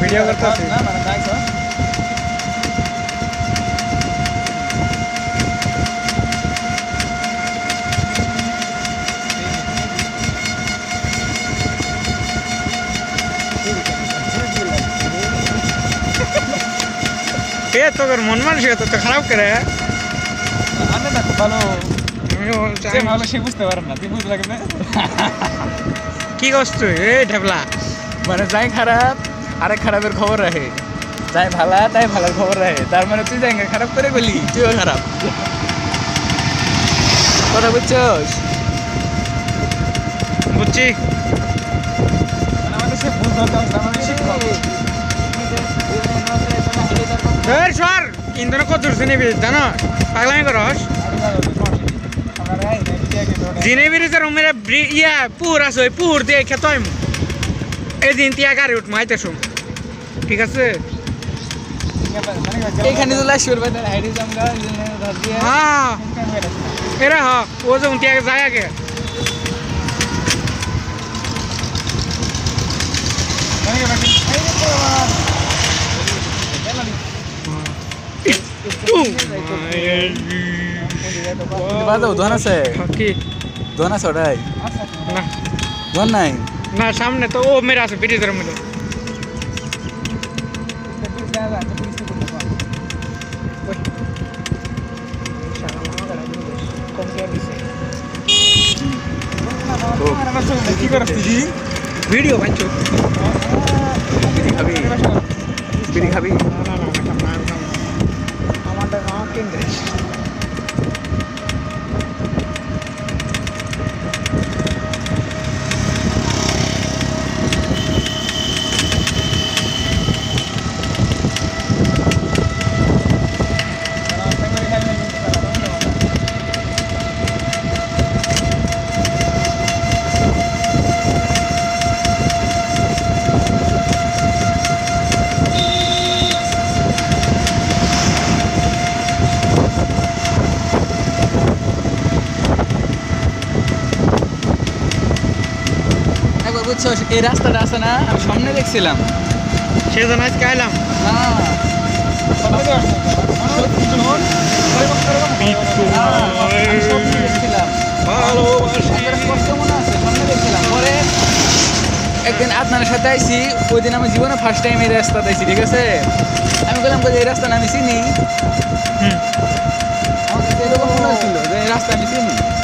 video করতেছি কে তোর মন মানসিকতা তো খারাপ করে আমি না খুব ভালো সে ভালো সে বুঝতে পারেন না তুই বুঝতে লাগবে কি করছ তুই এই ঢেবলা মানে যাই খারাপ আরেক খারাপের খবর রাখে যাই ভালা তাই ভালোর খবর রাখে তার মানে তুই যাই খারাপ করে গেলি তুইও খারাপ কথা বুঝছস বুঝছি মানে সে বুঝতে শিক্ষক ধর সর ইন্ধন কত দূর নিবি জানো পাগলামি করস জিনেবিরিজের উমেরে ইয়া পুর আছে ওই পুর দিয়ে খেতম এদিন তিয়া গাড়ি উঠ মাইতে শুন ঠিক আছে এইখানে তো লাশ করবে তার হাইডি জামগা ধর দিয়ে হ্যাঁ এরা হ ও যখন তিয়া যায় আগে বাজাও ধন আছে কি ধন আছে ওটাই না ধন নাই না সামনে তো ও মেরে আছে ব্রিজের মধ্যে কি করছ তুই ভিডিও বানছো বিড়ি খাবি আমাদের কেন্দ্রে বুঝছো এই রাস্তাটা আছে না আমি সামনে দেখছিলাম সেজন্য আজকে আইলাম একদিন আপনার সাথে আইসি ওই দিন আমি জীবনে ফার্স্ট টাইম এই রাস্তাতে আইসি ঠিক আছে আমি বললাম এই রাস্তা আমি চিনি আমার এরকম মনে হয়েছিল যে এই রাস্তা আমি চিনি